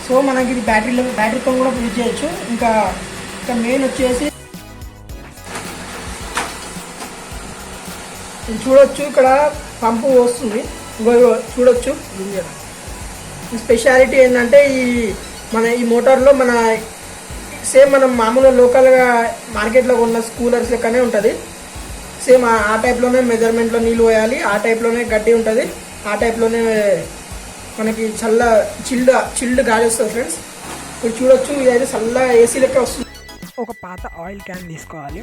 So మనకి ఇది బ్యాటరీతో కూడా యూజ్ చేయొచ్చు. ఇంకా మెయిన్ వచ్చేసి చూడొచ్చు, ఇక్కడ పంపు వస్తుంది, చూడొచ్చు. స్పెషాలిటీ ఏంటంటే ఈ మోటార్లో సేమ్ మనం మామూలుగా లోకల్గా మార్కెట్లో ఉన్న కూలర్స్ లెక్కనే ఉంటుంది. సేమ్ ఆ టైప్లోనే మెజర్మెంట్లో నీళ్ళు పోయాలి, ఆ టైప్లోనే గడ్డి ఉంటుంది, ఆ టైప్లోనే మనకి చిల్డ్ గాలి వస్తుంది ఫ్రెండ్స్. ఇప్పుడు చూడొచ్చు, ఇదైతే చల్ల ఏసీ లెక్క వస్తుంది. ఒక పాత ఆయిల్ క్యాన్ తీసుకోవాలి.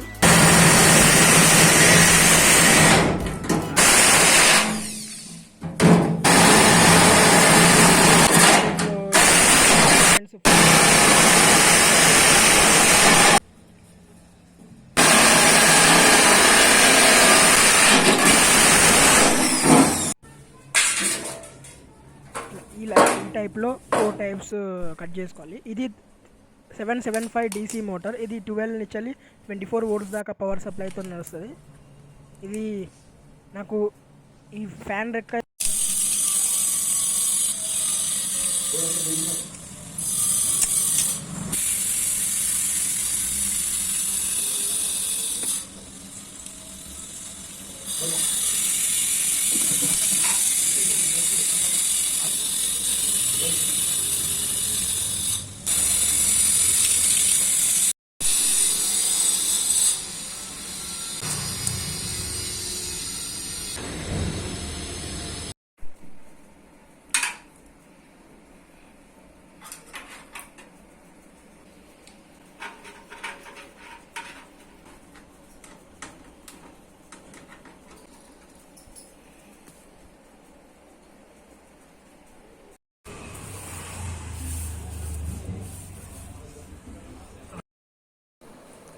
ఈ టైప్లో 4 టైప్స్ కట్ చేసుకోవాలి. ఇది 775 DC మోటార్. ఇది 12 నుంచి 24 వోల్ట్స్ దాకా పవర్ సప్లైతో నడుస్తుంది. ఇది నాకు ఈ ఫ్యాన్ రెక్క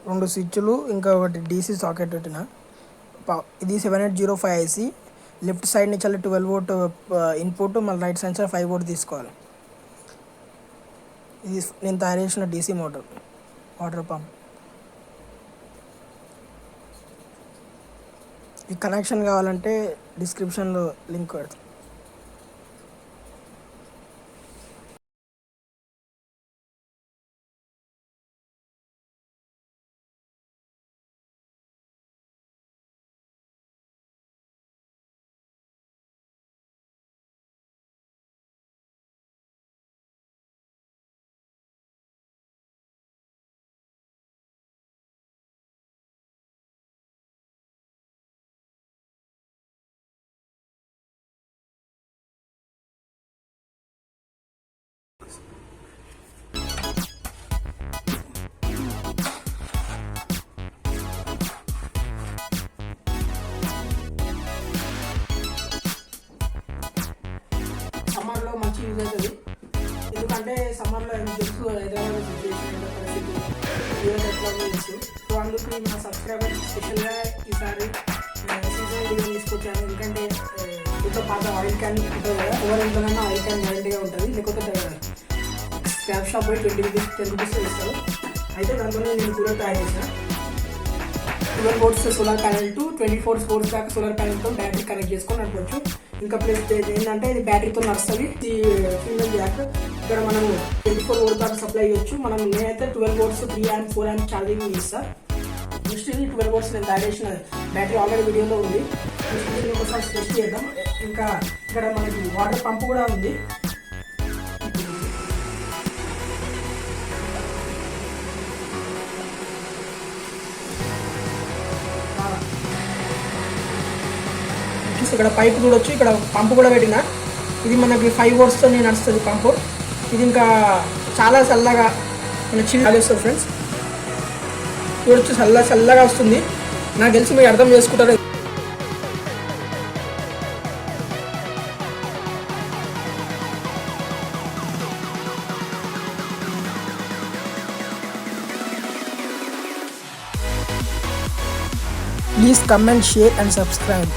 రెండు స్విచ్లు, ఇంకా ఒకటి DC సాకెట్ పెట్టిన. ఇది 7805 IC. లెఫ్ట్ సైడ్ నుంచి 12 వోల్ట్ ఇన్పుట్, మళ్ళీ రైట్ సైడ్ నుంచి 5 వోల్ట్ తీసుకోవాలి. ఇది నేను తయారు చేసిన DC మోటార్, వాటర్ పంప్. ఈ కనెక్షన్ కావాలంటే డిస్క్రిప్షన్లో లింక్ పెడతాను. సమ్మర్లో మంచి యూజ్ అవుతుంది. ఎందుకంటే సమ్మర్లో తెలుసు హైదరాబాద్ సిచ్యువేషన్ పరిస్థితి ఎట్లా తెలుసు. సో అందుకు మా సబ్స్క్రైబర్ స్పెషల్గా ఈసారి సీజనల్ డిజైన్ తీసుకొచ్చాను. ఎందుకంటే ఇంట్లో పాత ఆయిల్ క్యాన్ ఉంటుంది కదా, ఎవరి ఇంట్లోనైనా ఆయిల్ క్యాన్ గ్యారంటీగా ఉంటుంది. లేకపోతే స్క్రాప్ షాప్ పోయి 20 రూపీస్ 10 రూపీస్లో ఇస్తారు. అయితే దాంట్లోనే నేను కూలర్ తయారు చేసిన. 12 volts solar panel to 24 volts దాకా సోలార్ ప్యానెల్తో బ్యాటరీ కనెక్ట్ చేసుకొని నడపవచ్చు. ఇంకా ప్లస్ ఏంటంటే ఇది బ్యాటరీతో నడుస్తుంది. ఫీమేల్ జాక్ ఇక్కడ మనం 24 వోల్ట్ దాకా సప్లై చేయొచ్చు. నేనైతే 12 వోల్ట్స్ 3 amp 4 amp ఛార్జింగ్ ఇస్తాను. నెక్స్ట్ ఇది 12 వోల్ట్స్ నేను తయారు చేసిన బ్యాటరీ ఆల్రెడీ వీడియోలో ఉంది. నెక్స్ట్ ఒకసారి టెస్ట్ చేద్దాం. ఇంకా ఇక్కడ మనకి వాటర్ పంప్ కూడా ఉంది. ఇక్కడ పైప్ చూడొచ్చు, ఇక్కడ పంపు కూడా పెట్టిన. ఇది మనకి 5 వోల్ట్స్తో నడుస్తుంది పంపు. ఇది ఇంకా చాలా చల్లగా మన చిల్లు వస్తుంది ఫ్రెండ్స్. చూడొచ్చు, చల్లగా వస్తుంది. నాకు తెలిసి మీరు అర్థం చేసుకుంటారు. Please comment, share and subscribe.